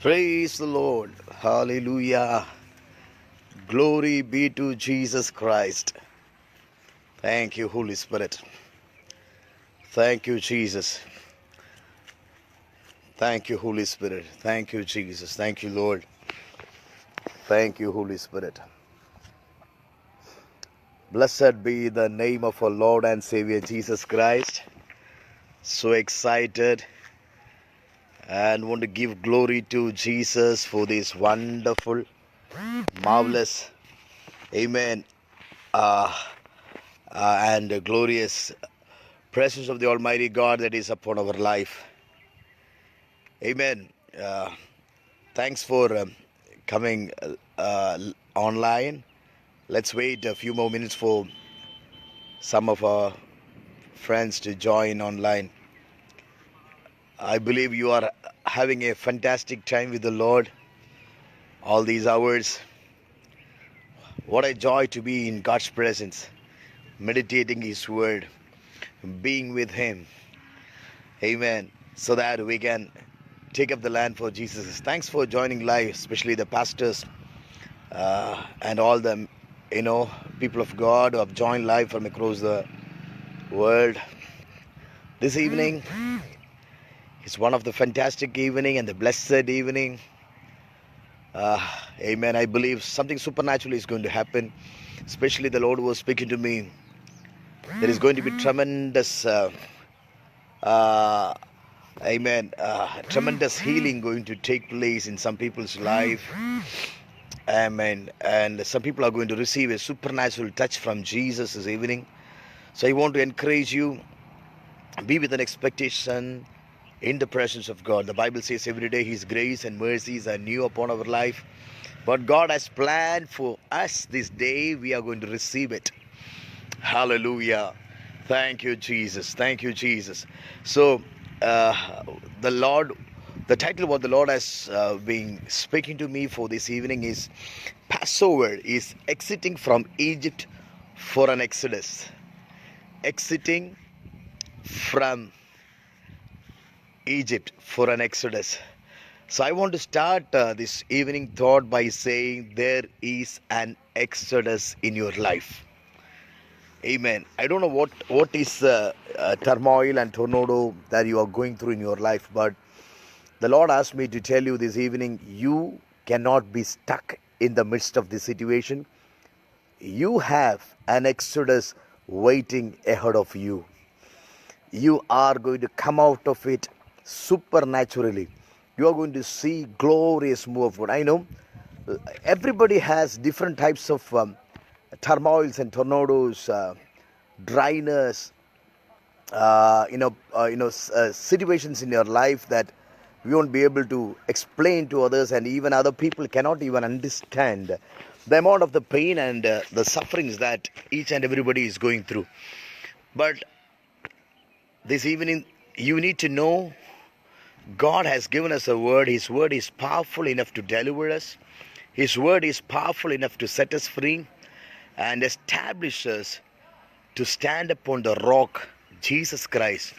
Praise the Lord. Hallelujah. Glory be to Jesus Christ. Thank you, Holy Spirit. Thank you, Jesus. Thank you, Holy Spirit. Thank you, Jesus. Thank you, Lord. Thank you, Holy Spirit. Blessed be the name of our Lord and Savior Jesus Christ. So excited and want to give glory to Jesus for this wonderful, marvelous, amen, uh, and glorious presence of the Almighty God that is upon our life. Amen. Thanks for coming online. Let's wait a few more minutes for some of our friends to join online. I believe you are having a fantastic time with the Lord all these hours. What a joy to be in God's presence, meditating His Word, being with Him. Amen. So that we can take up the land for Jesus. Thanks for joining live, especially the pastors and all the people of God who have joined live from across the world. This evening is one of the fantastic evening and the blessed evening. Amen. I believe something supernatural is going to happen. Especially the Lord was speaking to me. There is going to be tremendous tremendous healing going to take place in some people's life. Amen. And some people are going to receive a supernatural touch from Jesus this evening. So I want to encourage you, be with an expectation in the presence of God. The Bible says every day His grace and mercies are new upon our life. But God has planned for us this day. We are going to receive it. Hallelujah. Thank you, Jesus. Thank you, Jesus. So, the title what the Lord has been speaking to me for this evening is Passover is exiting from Egypt for an exodus. Exiting from Egypt for an exodus. So I want to start this evening thought by saying there is an exodus in your life. Amen. I don't know what is turmoil and tornado that you are going through in your life, but the Lord asked me to tell you this evening, you cannot be stuck in the midst of this situation. You have an exodus waiting ahead of you. You are going to come out of it supernaturally. You are going to see glorious move of God. I know everybody has different types of turmoils and tornadoes, dryness, situations in your life that we won't be able to explain to others, and even other people cannot even understand the amount of the pain and the sufferings that each and everybody is going through. But this evening, you need to know God has given us a word. His word is powerful enough to deliver us. His word is powerful enough to set us free and establish us to stand upon the rock, Jesus Christ.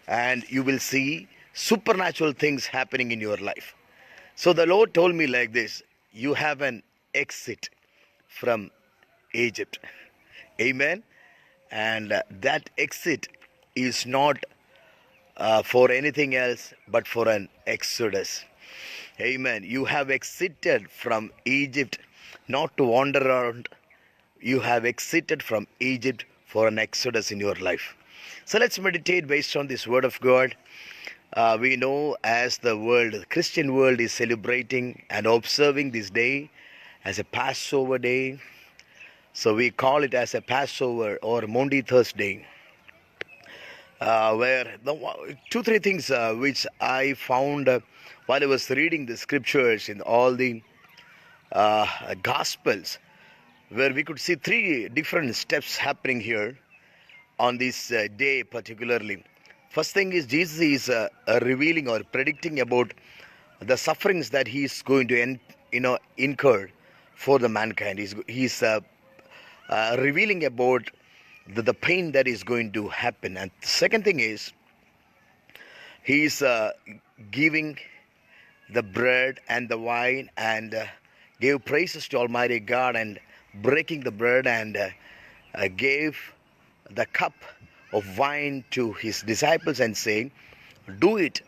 And you will see supernatural things happening in your life. So the Lord told me like this, you have an exit from Egypt. Amen. And that exit is not for anything else but for an exodus. Amen. You have exited from Egypt not to wander around. You have exited from Egypt for an exodus in your life. So let's meditate based on this word of God. We know as the Christian world is celebrating and observing this day as a Passover day. So we call it as a Passover or Maundy Thursday. Where the 2-3 things which I found while I was reading the scriptures in all the Gospels, where we could see 3 different steps happening here on this day particularly. First thing is Jesus is revealing or predicting about the sufferings that he is going to incur for the mankind. He's revealing about the pain that is going to happen. And the second thing is he is giving the bread and the wine and gave praises to Almighty God, and breaking the bread and gave the cup of wine to his disciples and saying, "Do it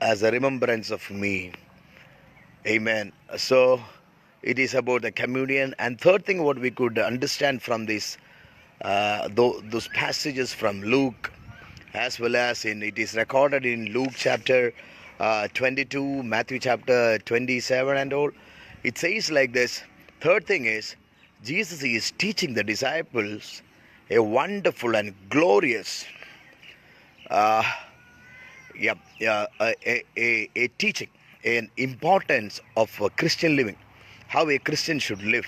as a remembrance of me." Amen. So it is about the communion. And third thing, what we could understand from this, those passages from Luke, as well as it is recorded in Luke chapter 22, Matthew chapter 27 and all. It says like this. Third thing is, Jesus is teaching the disciples a wonderful and glorious uh, a teaching, an importance of Christian living, how a Christian should live,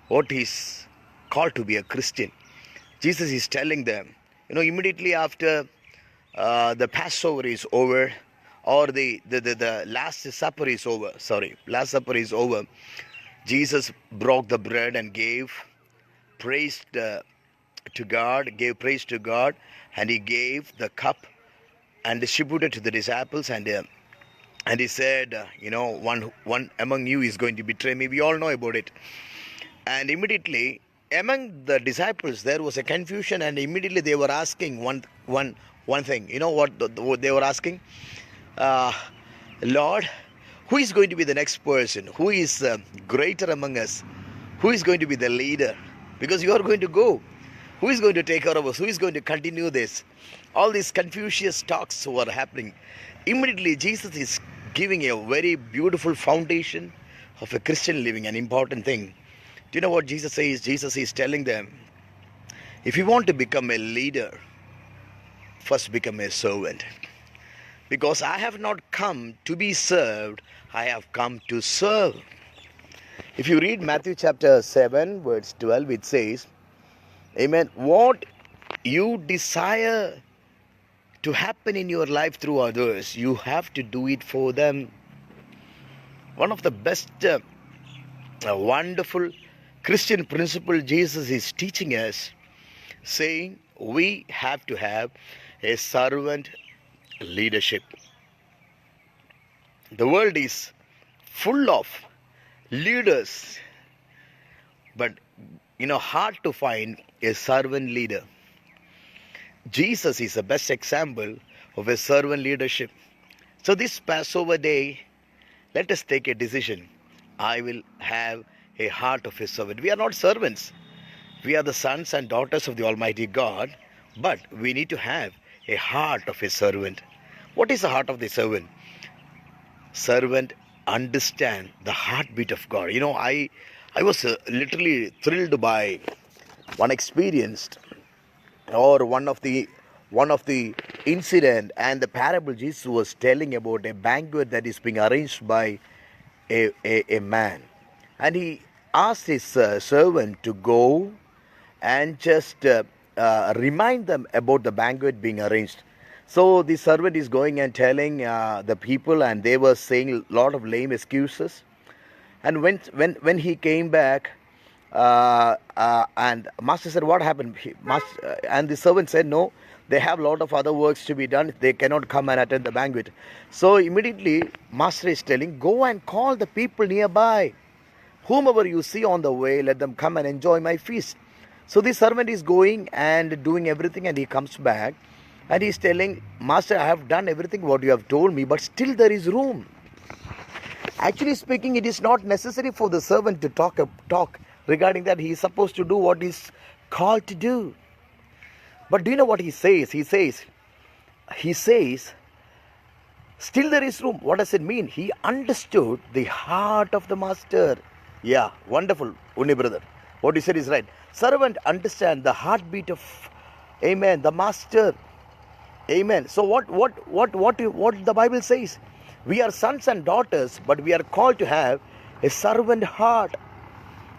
what is called to be a Christian. Jesus is telling them, immediately after the Passover is over, or the Last Supper is over, Last Supper is over, Jesus broke the bread and gave praise to God, and he gave the cup and distributed to the disciples, and he said, one among you is going to betray me. We all know about it. And immediately among the disciples there was a confusion, and immediately they were asking one thing. You know what they were asking? Lord, who is going to be the next person? Who is greater among us? Who is going to be the leader? Because you are going to go. Who is going to take care of us? Who is going to continue this? All these Confucius talks were happening. Immediately Jesus is giving a very beautiful foundation of a Christian living, an important thing. Do you know what Jesus says? Jesus is telling them, if you want to become a leader, first become a servant. Because I have not come to be served, I have come to serve. If you read Matthew chapter 7, verse 12, it says, amen, what you desire to happen in your life through others, you have to do it for them. One of the best, wonderful Christian principle Jesus is teaching us, saying we have to have a servant leadership. The world is full of leaders, but hard to find a servant leader. Jesus is the best example of a servant leadership. So this Passover day, let us take a decision. I will have a heart of a servant. We are not servants. We are the sons and daughters of the Almighty God, but we need to have a heart of a servant. What is the heart of the servant? Servant understand the heartbeat of God. I was literally thrilled by one experience, or one of the incident and the parable Jesus was telling about a banquet that is being arranged by a man, and he asked his servant to go and just remind them about the banquet being arranged. So the servant is going and telling the people, and they were saying a lot of lame excuses. And when he came back, and master said, what happened? And the servant said, no, they have a lot of other works to be done. They cannot come and attend the banquet. So immediately master is telling, go and call the people nearby. Whomever you see on the way, let them come and enjoy my feast. So the servant is going and doing everything, and he comes back and he is telling, master, I have done everything what you have told me, but still there is room. Actually speaking, it is not necessary for the servant to talk regarding that. He is supposed to do what he is called to do. But do you know what he says? He says, still there is room. What does it mean? He understood the heart of the master. Yeah, wonderful, Unni brother. What you said is right. Servant understand the heartbeat of, amen, the master. Amen. So what the Bible says? We are sons and daughters, but we are called to have a servant heart.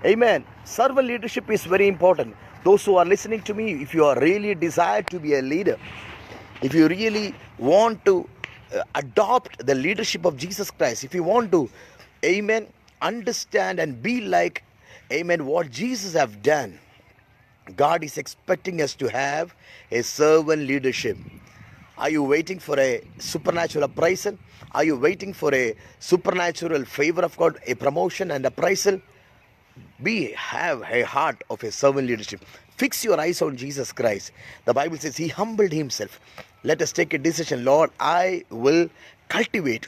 Amen. Servant leadership is very important. Those who are listening to me, if you are really desired to be a leader, if you really want to adopt the leadership of Jesus Christ, if you want to, amen, understand and be like, amen, what Jesus have done, God is expecting us to have a servant leadership. Are you waiting for a supernatural appraisal? Are you waiting for a supernatural favor of God, a promotion and appraisal? Have a heart of a servant leadership. Fix your eyes on Jesus Christ. The Bible says he humbled himself. Let us take a decision. Lord, I will cultivate,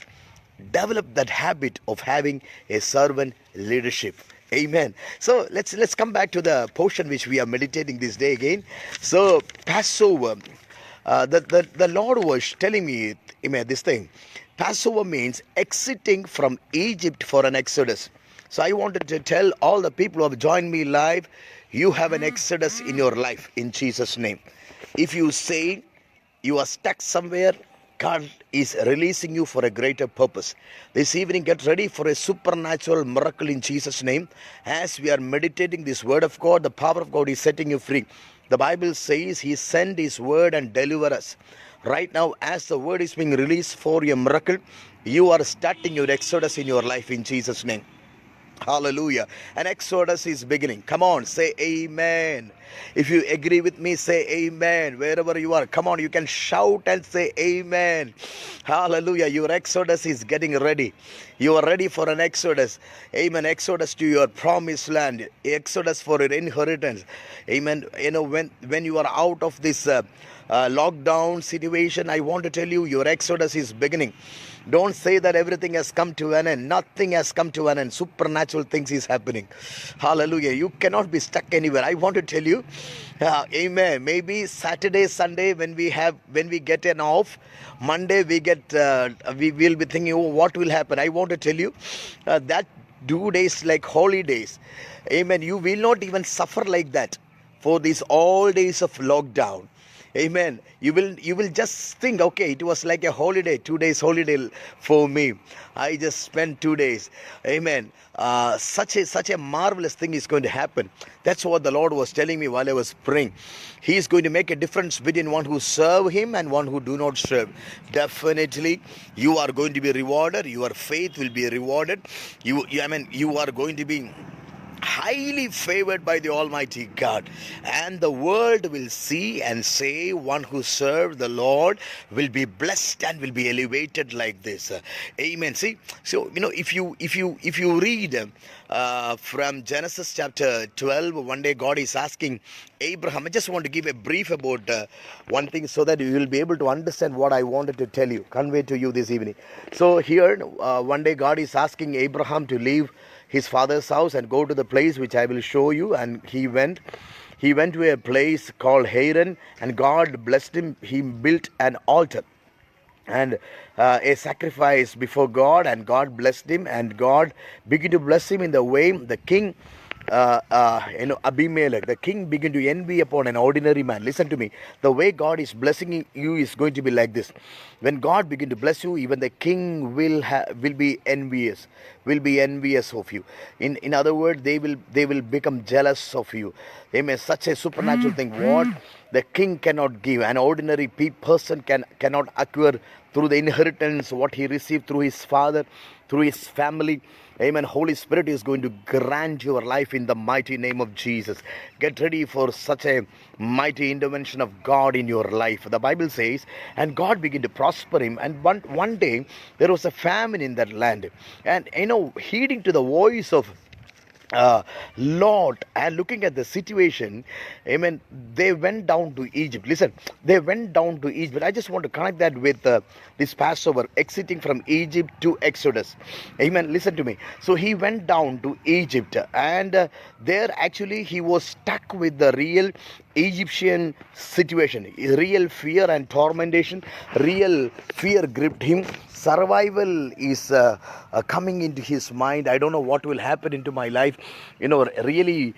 develop that habit of having a servant leadership. Amen. So let's come back to the portion which we are meditating this day again. So Passover, the Lord was telling me, amen, this thing. Passover means exiting from Egypt for an exodus. So I wanted to tell all the people who have joined me live, you have an exodus in your life in Jesus' name. If you say you are stuck somewhere, God is releasing you for a greater purpose. This evening, get ready for a supernatural miracle in Jesus' name. As we are meditating this word of God, the power of God is setting you free. The Bible says he sent his word and deliver us. Right now, as the word is being released for your miracle, you are starting your exodus in your life in Jesus' name. Hallelujah. An exodus is beginning. Come on, say amen. If you agree with me, say amen. Wherever you are, come on, you can shout and say amen. Hallelujah. Your exodus is getting ready. You are ready for an exodus. Amen. Exodus to your promised land. Exodus for your inheritance. Amen. You know, when you are out of this lockdown situation, I want to tell you, your exodus is beginning. Don't say that everything has come to an end. Nothing has come to an end. Supernatural things is happening. Hallelujah. You cannot be stuck anywhere. I want to tell you, amen. Maybe Saturday, Sunday, when we get an off, Monday we will be thinking, oh, what will happen? I want to tell you that 2 days like holy days. Amen. You will not even suffer like that for these all days of lockdown. Amen. You will just think, okay, it was like a holiday, 2 days holiday for me. I just spent 2 days. Amen. Such a marvelous thing is going to happen. That's what the Lord was telling me while I was praying. He is going to make a difference between one who serve him and one who do not serve. Definitely, you are going to be rewarded. Your faith will be rewarded. You are going to be highly favored by the Almighty God, and the world will see and say, one who serves the Lord will be blessed and will be elevated like this. Amen. See, so if you read from Genesis chapter 12, one day God is asking Abraham. I just want to give a brief about one thing so that you will be able to understand what I wanted to tell you, convey to you this evening. So here, one day God is asking Abraham to leave his father's house and go to the place which I will show you. And he went to a place called Haran, and God blessed him. He built an altar and a sacrifice before God, and God blessed him, and God began to bless him in the way the king Abimelech, the king, began to envy upon an ordinary man. Listen to me. The way God is blessing you is going to be like this. When God begin to bless you, even the king will be envious of you. In other words, they will become jealous of you. Amen. Such a supernatural thing. What the king cannot give, an ordinary person cannot acquire through the inheritance what he received through his father, through his family. Amen. Holy Spirit is going to grant your life in the mighty name of Jesus. Get ready for such a mighty intervention of God in your life. The Bible says, and God began to prosper him. And one day there was a famine in that land. And heeding to the voice of Lot and looking at the situation, amen, they went down to Egypt. Listen, they went down to Egypt. I just want to connect that with this Passover, exiting from Egypt to Exodus. Amen. Listen to me. So he went down to Egypt, and there actually he was stuck with the real Egyptian situation. Real fear and tormentation, real fear gripped him. Survival is coming into his mind. I don't know what will happen into my life. Really,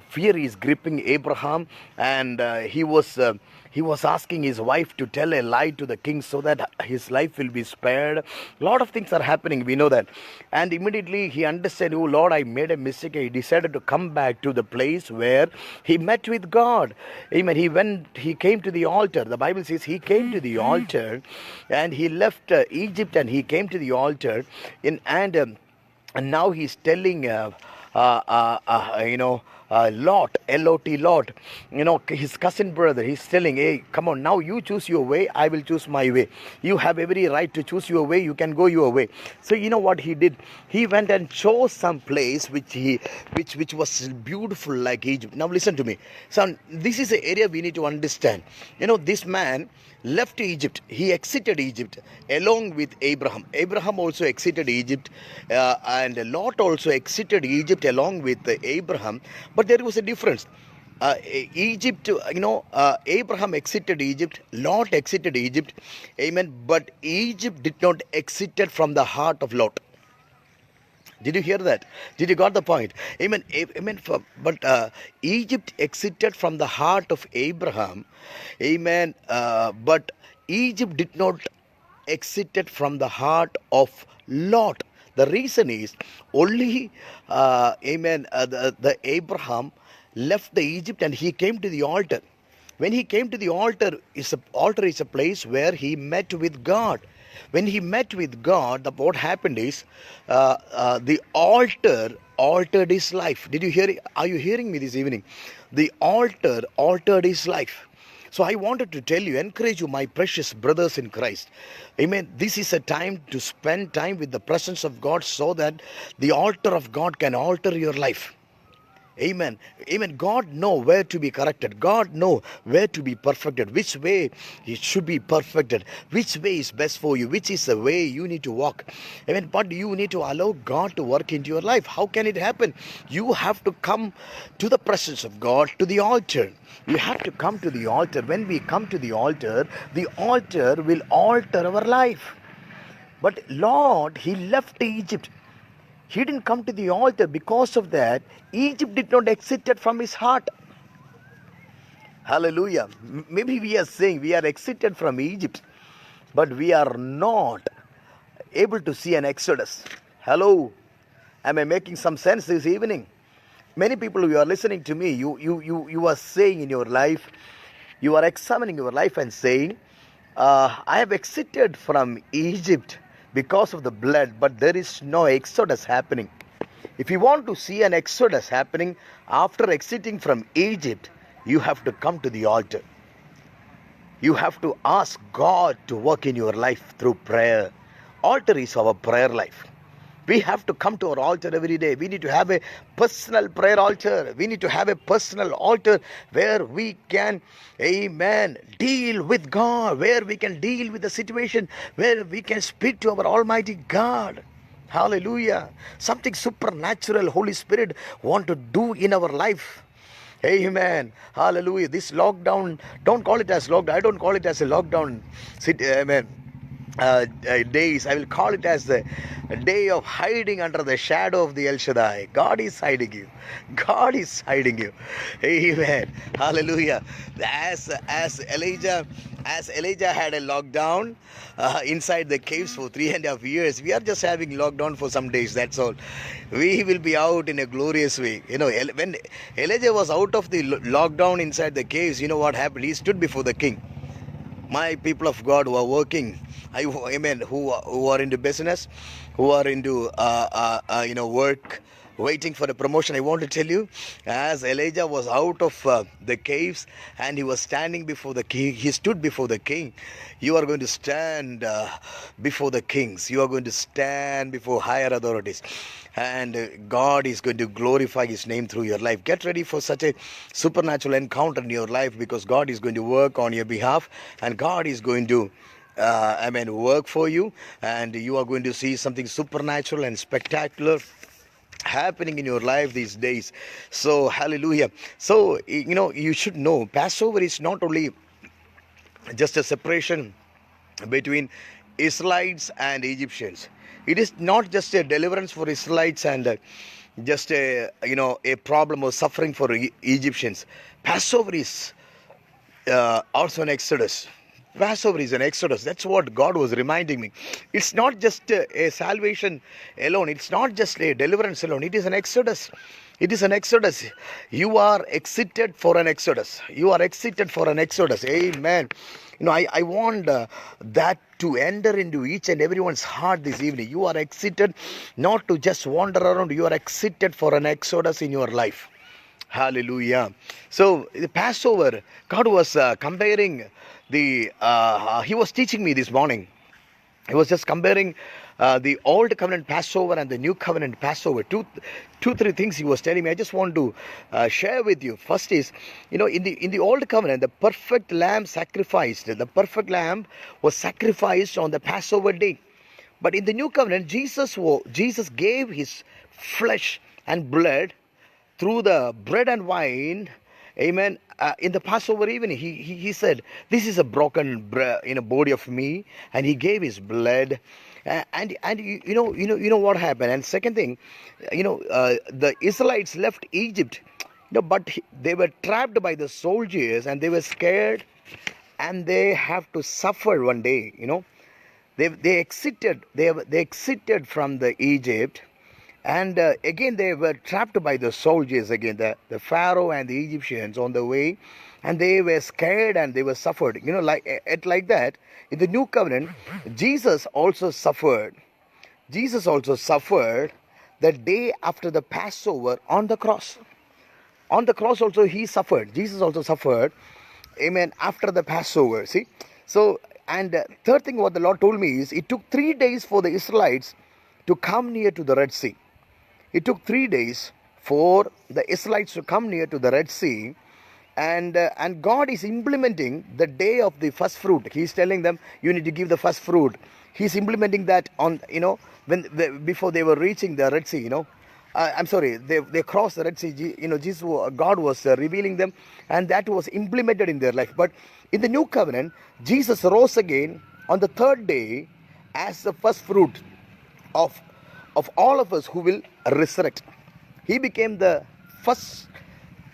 fear is gripping Abraham, and he was asking his wife to tell a lie to the king so that his life will be spared. A lot of things are happening, we know that. And immediately he understood, oh Lord, I made a mistake. He decided to come back to the place where he met with God. Amen. He came to the altar. The Bible says he came to the altar, and he left Egypt, and he came to the altar and now he's telling Lot, L-O-T, Lot, his cousin brother, he's telling, hey, come on, now you choose your way, I will choose my way. You have every right to choose your way, you can go your way. So you know what he did? He went and chose some place which was beautiful like Egypt. Now listen to me. So this is an area we need to understand. This man left Egypt. He exited Egypt along with Abraham. Abraham also exited Egypt, and Lot also exited Egypt along with Abraham. But there was a difference. Egypt, Abraham exited Egypt, Lot exited Egypt, amen. But Egypt did not exited from the heart of Lot. Did you hear that? Did you got the point? Amen. Amen. But Egypt exited from the heart of Abraham. Amen. But Egypt did not exited from the heart of Lot. The reason is only, the Abraham left the Egypt and he came to the altar. When he came to the altar, altar is a place where he met with God. When he met with God, what happened is the altar altered his life. Did you hear it? Are you hearing me this evening? The altar altered his life. So I wanted to tell you, encourage you, my precious brothers in Christ. Amen. This is a time to spend time with the presence of God so that the altar of God can alter your life. Amen. Amen. God know where to be corrected. God know where to be perfected. Which way it should be perfected. Which way is best for you. Which is the way you need to walk. Amen. But you need to allow God to work into your life. How can it happen? You have to come to the presence of God, to the altar. You have to come to the altar. When we come to the altar will alter our life. But Lord, he left Egypt. He didn't come to the altar. Because of that, Egypt did not exit from his heart. Hallelujah. Maybe we are saying we are exited from Egypt, but we are not able to see an exodus. Hello. Am I making some sense this evening? Many people who are listening to me, you are saying in your life, you are examining your life and saying, I have exited from Egypt because of the blood, but there is no exodus happening. If you want to see an exodus happening after exiting from Egypt, you have to come to the altar. You have to ask God to work in your life through prayer. Altar is our prayer life. We have to come to our altar every day. We need to have a personal prayer altar. We need to have a personal altar where we can, amen, deal with God, where we can deal with the situation, where we can speak to our Almighty God. Hallelujah. Something supernatural Holy Spirit want to do in our life. Amen. Hallelujah. This lockdown, don't call it as lockdown. I don't call it as a lockdown. Amen. Days, I will call it as the day of hiding under the shadow of the El Shaddai. God is hiding you. God is hiding you. Amen. Hallelujah. As Elijah had a lockdown inside the caves for 3.5 years, we are just having lockdown for some days. That's all. We will be out in a glorious way. When Elijah was out of the lockdown inside the caves, you know what happened? He stood before the king. My people of God who are working, amen, who are into business, who are into work, waiting for a promotion. I want to tell you, as Elijah was out of the caves and he was standing before the king, he stood before the king. You are going to stand before the kings. You are going to stand before higher authorities. And God is going to glorify his name through your life. Get ready for such a supernatural encounter in your life, because God is going to work on your behalf, and God is going to work for you, and you are going to see something supernatural and spectacular happening in your life these days. So hallelujah. So you should know, Passover is not only just a separation between Israelites and Egyptians. It is not just a deliverance for Israelites and just a problem or suffering for Egyptians. Passover is also an exodus. Passover is an exodus. That's what God was reminding me. It's not just a salvation alone. It's not just a deliverance alone. It is an exodus. It is an exodus. You are exited for an exodus. You are exited for an exodus. Amen. I want that to enter into each and everyone's heart this evening. You are exited not to just wander around. You are exited for an exodus in your life. Hallelujah. So the Passover, God was comparing he was teaching me this morning. He was just comparing the old covenant Passover and the new covenant Passover. Three things he was telling me. I just want to share with you. First is, in the old covenant, the perfect lamb sacrificed. The perfect lamb was sacrificed on the Passover day. But in the new covenant, Jesus gave his flesh and blood through the bread and wine. Amen. In the Passover evening, he said, "This is a broken body of me," and he gave his blood. And you know what happened. And second thing, the Israelites left Egypt, but they were trapped by the soldiers, and they were scared, and they have to suffer one day. They exited from the Egypt, and again they were trapped by the soldiers again, the Pharaoh and the Egyptians on the way, and they were scared and they were suffered. Like that. In the new covenant, Jesus also suffered. Jesus also suffered the day after the Passover on the cross. On the cross also he suffered. Jesus also suffered. Amen. After the Passover. See? So, and third thing what the Lord told me is, it took 3 days for the Israelites to come near to the Red Sea. It took 3 days for the Israelites to come near to the Red Sea. And God is implementing the day of the first fruit. He's telling them, you need to give the first fruit. He's implementing that on, before they were reaching the Red Sea, I'm sorry, they crossed the Red Sea. God was revealing them, and that was implemented in their life. But in the new covenant, Jesus rose again on the third day as the first fruit of all of us who will resurrect. He became the first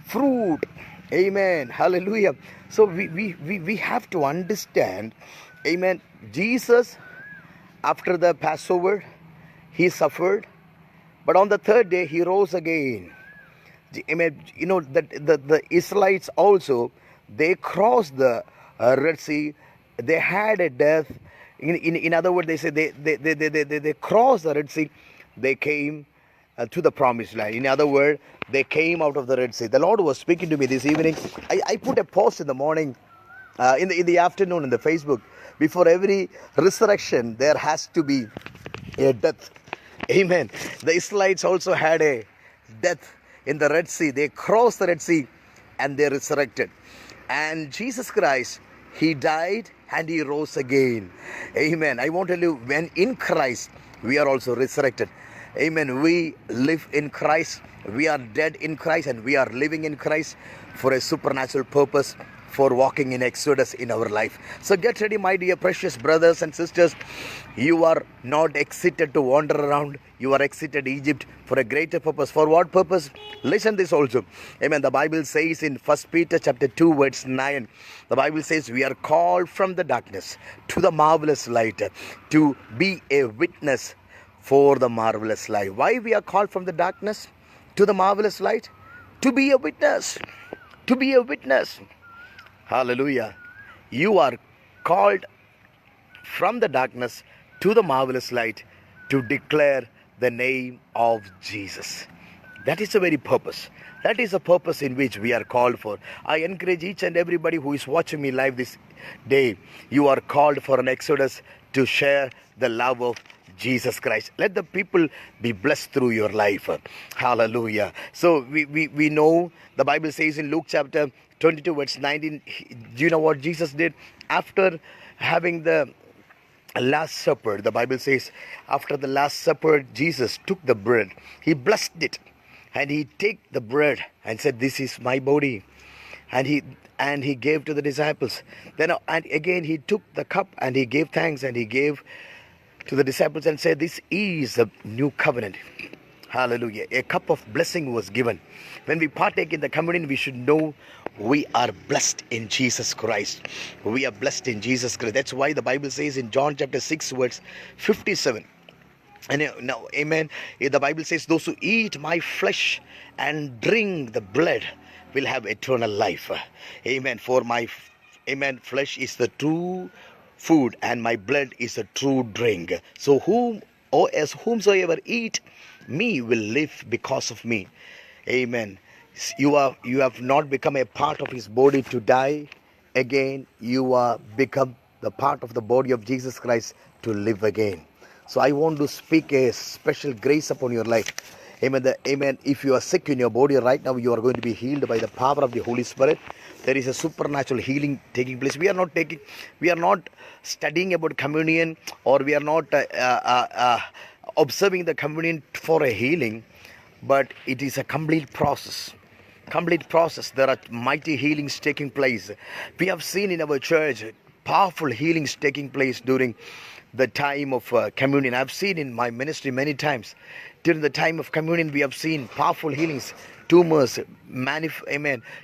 fruit. Amen. Hallelujah. So we have to understand, amen, Jesus, after the Passover, he suffered, but on the third day he rose again. Amen. That the Israelites also, they crossed the Red Sea. They had a death. In other words, they say they crossed the Red Sea. They came to the promised land. In other words, they came out of the Red Sea. The Lord was speaking to me this evening. I put a post in the morning, in the afternoon in the Facebook. Before every resurrection, there has to be a death. Amen. The Israelites also had a death in the Red Sea. They crossed the Red Sea and they resurrected. And Jesus Christ, he died and he rose again. Amen. I want to tell you, when in Christ, we are also resurrected. Amen. We live in Christ. We are dead in Christ, and we are living in Christ for a supernatural purpose, for walking in Exodus in our life. So get ready, my dear precious brothers and sisters. You are not exited to wander around. You are exited Egypt for a greater purpose. For what purpose? Listen this also. Amen. The Bible says in 1 Peter chapter 2 verse 9. The Bible says we are called from the darkness to the marvelous light, to be a witness for the marvelous light. Why we are called from the darkness to the marvelous light? To be a witness. To be a witness. Hallelujah. You are called from the darkness to the marvelous light to declare the name of Jesus. That is the very purpose. That is the purpose in which we are called for. I encourage each and everybody who is watching me live this day. You are called for an exodus to share the love of Jesus Christ. Let the people be blessed through your life. Hallelujah. So we know the Bible says in Luke chapter 22 verse 19, do you know what Jesus did? After having the Last Supper, the Bible says, after the Last Supper, Jesus took the bread. He blessed it. And he took the bread and said, this is my body. And he gave to the disciples. Then and again he took the cup and he gave thanks and he gave to the disciples and said, this is a new covenant. Hallelujah. A cup of blessing was given. When we partake in the communion, we should know we are blessed in Jesus Christ. We are blessed in Jesus Christ. That's why the Bible says in John chapter 6 verse 57. And now, amen. The Bible says, those who eat my flesh and drink the blood will have eternal life. Amen. For my flesh is the true food and my blood is a true drink. So whomsoever eat me will live because of me. Amen. You have not become a part of his body to die again. You are become the part of the body of Jesus Christ to live again. So I want to speak a special grace upon your life. Amen. Amen. If you are sick in your body right now, you are going to be healed by the power of the Holy Spirit. There is a supernatural healing taking place. We are not studying about communion, or we are not observing the communion for a healing, but it is a complete process. There are mighty healings taking place. We have seen in our church powerful healings taking place during the time of communion. I've seen in my ministry many times during the time of communion, we have seen powerful healings, tumors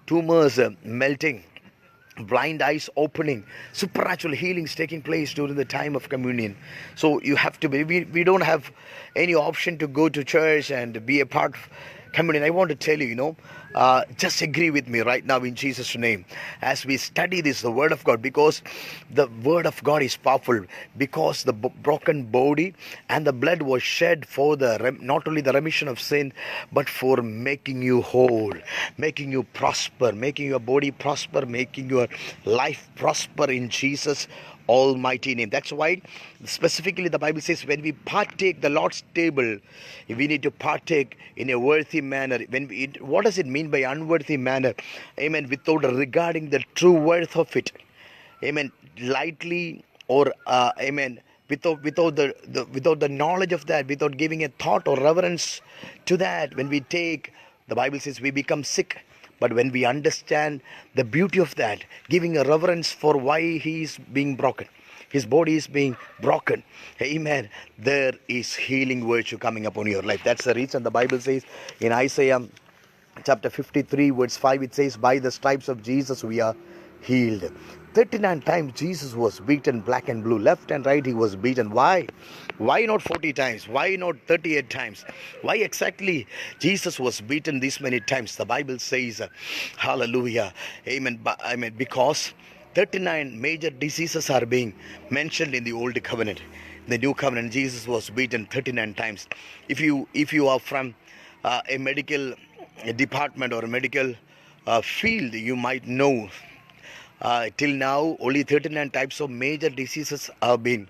tumors melting, blind eyes opening, supernatural healings taking place during the time of communion. So you have to be, we don't have any option to go to church and be a part of communion. I want to tell you, just agree with me right now in Jesus' name as we study this, the Word of God, because the Word of God is powerful, because the broken body and the blood was shed for the not only the remission of sin, but for making you whole, making you prosper, making your body prosper, making your life prosper in Jesus' almighty name. That's why specifically the Bible says when we partake the Lord's table, we need to partake in a worthy manner. What does it mean by unworthy manner? Amen. Without regarding the true worth of it. Amen. Lightly, or amen, without the knowledge of that, without giving a thought or reverence to that. When we take, the Bible says we become sick. But when we understand the beauty of that, giving a reverence for why he is being broken, his body is being broken, amen, there is healing virtue coming upon your life. That's the reason the Bible says in Isaiah chapter 53 verse 5, it says, by the stripes of Jesus we are healed. 39 times Jesus was beaten, black and blue, left and right he was beaten. Why not 40 times? Why not 38 times? Why exactly Jesus was beaten this many times? The Bible says, hallelujah, amen, because 39 major diseases are being mentioned in the old covenant. In the new covenant, Jesus was beaten 39 times. If you are from a medical department or a medical field, you might know till now only 39 types of major diseases have been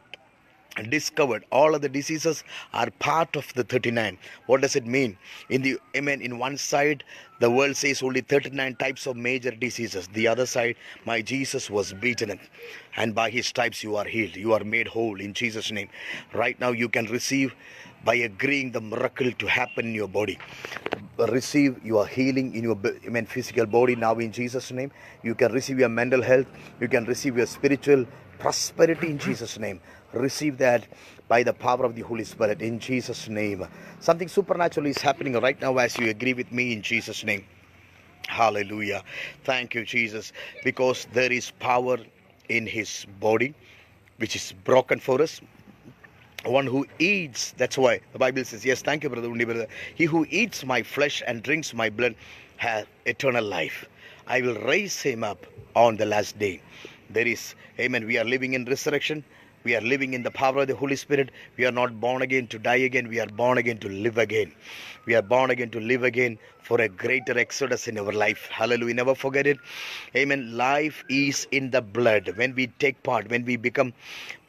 discovered. All of the diseases are part of the 39. What does it mean? In one side the world says only 39 types of major diseases. The other side, my Jesus was beaten and by his stripes you are healed, you are made whole in Jesus' name. Right now you can receive by agreeing the miracle to happen in your body. Receive your healing in your physical body now in Jesus' name. You can receive your mental health, you can receive your spiritual prosperity in Jesus' name. Receive that by the power of the Holy Spirit in Jesus' name. Something supernatural is happening right now as you agree with me in Jesus' name. Hallelujah. Thank you, Jesus, because there is power in his body which is broken for us. One who eats, that's why the Bible says, yes, thank you, brother Undi, brother. He who eats my flesh and drinks my blood has eternal life. I will raise him up on the last day. There is, amen, we are living in resurrection. We are living in the power of the Holy Spirit. We are not born again to die again. We are born again to live again. We are born again to live again for a greater exodus in our life. Hallelujah. Never forget it. Amen. Life is in the blood. When we take part, when we become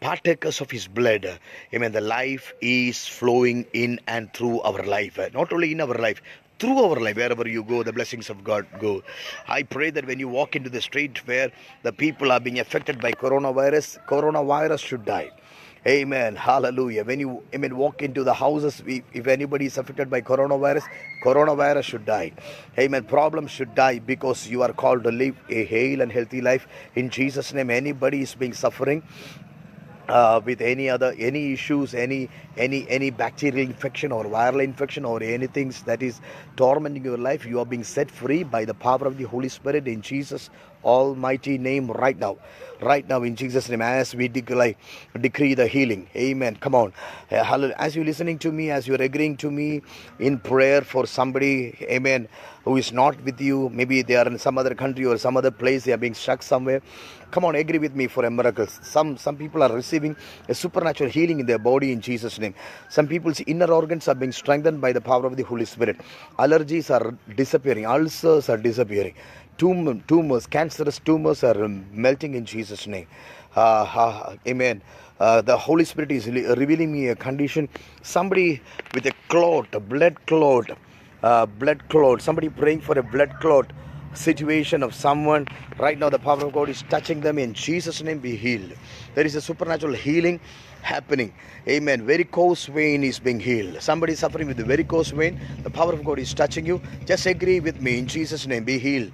partakers of his blood, amen, the life is flowing in and through our life. Not only in our life, through our life. Wherever you go, the blessings of God go. I pray that when you walk into the street where the people are being affected by coronavirus should die. Amen. Hallelujah. When you walk into the houses, if anybody is affected by coronavirus should die. Amen. Problems should die, because you are called to live a hale and healthy life in Jesus' name. Anybody is being suffering with any issues, any bacterial infection or viral infection or anything that is tormenting your life, you are being set free by the power of the Holy Spirit in Jesus' almighty name right now. Right now, in Jesus' name, as we decree the healing. Amen. Come on. Hallelujah. As you're listening to me, as you're agreeing to me in prayer for somebody, amen, who is not with you, maybe they are in some other country or some other place, they are being stuck somewhere. Come on, agree with me for a miracle. Some people are receiving a supernatural healing in their body in Jesus' name. Some people's inner organs are being strengthened by the power of the Holy Spirit. Allergies are disappearing. Ulcers are disappearing. Tumors, cancerous tumors are melting in Jesus' name. Amen. The Holy Spirit is revealing me a condition. Somebody with a clot, a blood clot, somebody praying for a blood clot situation of someone. Right now the power of God is touching them. In Jesus' name, be healed. There is a supernatural healing happening. Amen. Varicose vein is being healed. Somebody suffering with the varicose vein, the power of God is touching you. Just agree with me. In Jesus' name, be healed.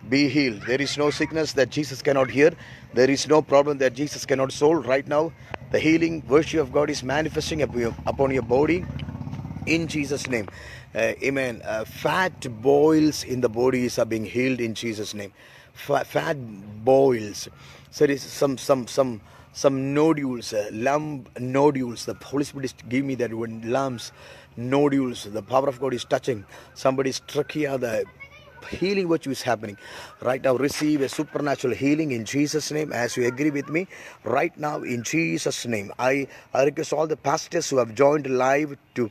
Be healed. There is no sickness that Jesus cannot heal. There is no problem that Jesus cannot solve. Right now the healing virtue of God is manifesting upon your body in Jesus' name. Amen. Fat boils in the bodies are being healed in Jesus' name. Fat boils. So there is some nodules, lump nodules. The Holy Spirit is giving me that word, lumps, nodules. The power of God is touching somebody's trachea. The healing virtue is happening right now. Receive a supernatural healing in Jesus' name. As you agree with me right now, in Jesus' name, I request all the pastors who have joined live to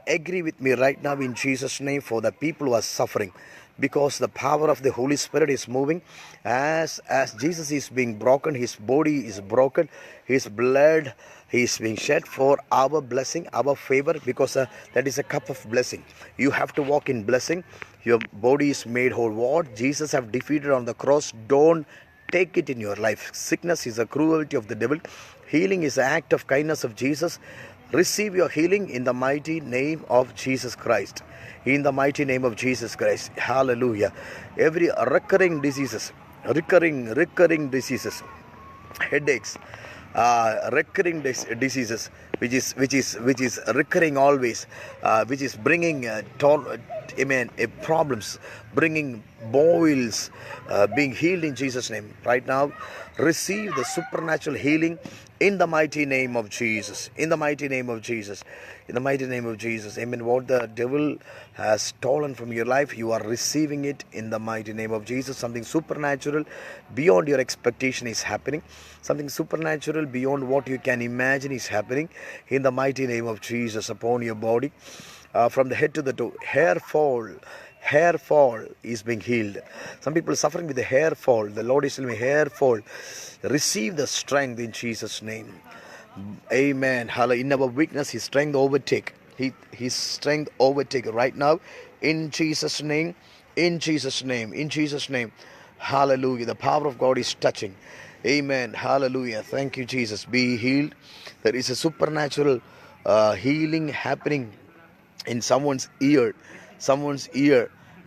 agree with me right now in Jesus' name for the people who are suffering, because the power of the Holy Spirit is moving. As Jesus is being broken, his body is broken, his blood is being shed for our blessing, our favor, because that is a cup of blessing. You have to walk in blessing. Your body is made whole. What Jesus have defeated on the cross, don't take it in your life. Sickness is a cruelty of the devil. Healing is an act of kindness of Jesus. Receive your healing in the mighty name of Jesus Christ. In the mighty name of Jesus Christ. Hallelujah. Every recurring diseases, headaches, recurring diseases, which is recurring always, which is bringing problems, bringing boils, being healed in Jesus' name. Right now, receive the supernatural healing in the mighty name of Jesus. In the mighty name of Jesus. In the mighty name of Jesus. Amen. What the devil has stolen from your life, you are receiving it in the mighty name of Jesus. Something supernatural beyond your expectation is happening. Something supernatural beyond what you can imagine is happening in the mighty name of Jesus upon your body. From the head to the toe, hair fall is being healed. Some people are suffering with the hair fall. The Lord is telling me, hair fall, receive the strength in Jesus' name. Amen. Hallelujah. In our weakness, his strength overtake. His strength overtake right now in Jesus' name. In Jesus' name. In Jesus' name. Hallelujah. The power of God is touching. Amen. Hallelujah. Thank you, Jesus. Be healed. There is a supernatural healing happening in someone's ear.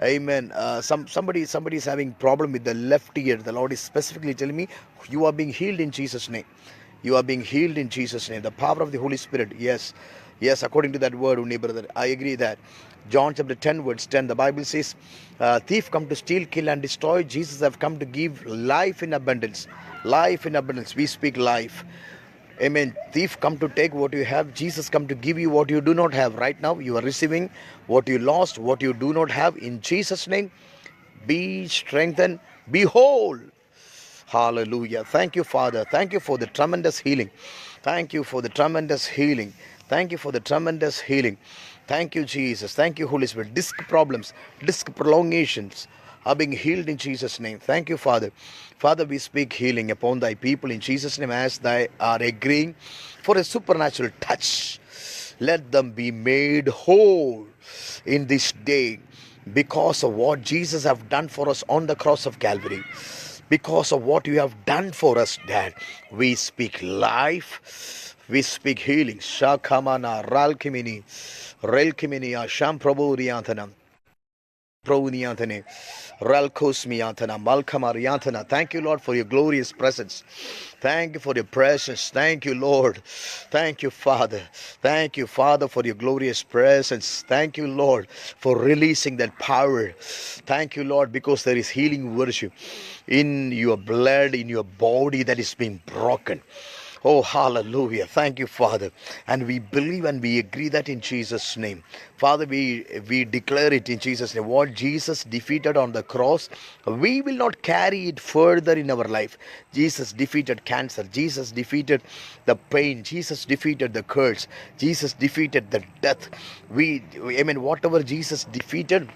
Amen. Somebody is having problem with the left ear. The Lord is specifically telling me, you are being healed in Jesus' name. You are being healed in Jesus' name. The power of the Holy Spirit. Yes, according to that word, only brother, I agree that John chapter 10 verse 10, the Bible says, thief come to steal, kill and destroy. Jesus have come to give life in abundance. Life in abundance. We speak life. Amen. Thief come to take what you have. Jesus come to give you what you do not have. Right now you are receiving what you lost, what you do not have. In Jesus' name, be strengthened, be whole. Hallelujah. Thank you, Father. Thank you for the tremendous healing. Thank you for the tremendous healing. Thank you for the tremendous healing. Thank you, Jesus. Thank you, Holy Spirit. Disc problems, disc prolongations are being healed in Jesus' name. Thank you, Father. Father, we speak healing upon thy people in Jesus' name as they are agreeing for a supernatural touch. Let them be made whole in this day because of what Jesus have done for us on the cross of Calvary. Because of what you have done for us, Dad, we speak life, we speak healing. Shakamana, Ralkimini, Relkimini, Shamprabhu Rianthanam. Proniantane, Ralkosmiantana, Malkamariantana. Thank you, Lord, for your glorious presence. Thank you for your presence. Thank you, Lord. Thank you, Father. Thank you, Father, for your glorious presence. Thank you, Lord, for releasing that power. Thank you, Lord, because there is healing worship in your blood, in your body that is being broken. Oh, hallelujah. Thank you, Father. And we believe and we agree that in Jesus' name. Father, we declare it in Jesus' name. What Jesus defeated on the cross, we will not carry it further in our life. Jesus defeated cancer. Jesus defeated the pain. Jesus defeated the curse. Jesus defeated the death. Whatever Jesus defeated,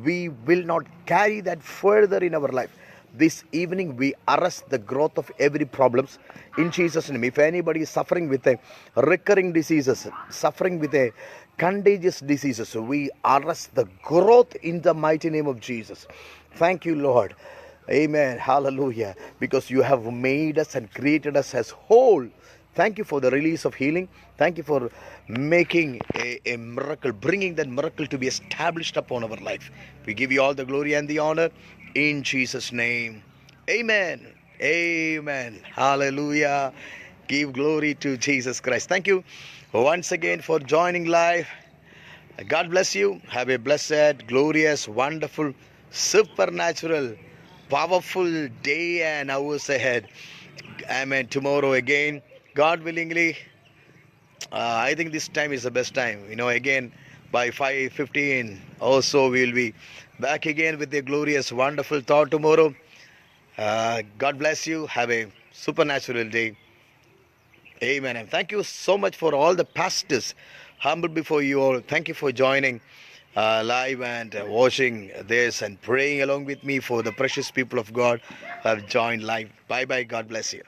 we will not carry that further in our life. This evening we arrest the growth of every problems in Jesus' name. If anybody is suffering with a recurring diseases, suffering with a contagious diseases, we arrest the growth in the mighty name of Jesus. Thank you, Lord. Amen. Hallelujah. Because you have made us and created us as whole. Thank you for the release of healing. Thank you for making a miracle, bringing that miracle to be established upon our life. We give you all the glory and the honor in Jesus' name. Amen. Amen. Hallelujah. Give glory to Jesus Christ. Thank you once again for joining live. God bless you. Have a blessed, glorious, wonderful, supernatural, powerful day and hours ahead. Amen. Tomorrow again, God willingly, I think this time is the best time. Again by 5:15 also we will be back again with a glorious, wonderful thought tomorrow. God bless you. Have a supernatural day. Amen. And thank you so much for all the pastors. Humble before you all. Thank you for joining live and watching this and praying along with me for the precious people of God who have joined live. Bye bye. God bless you.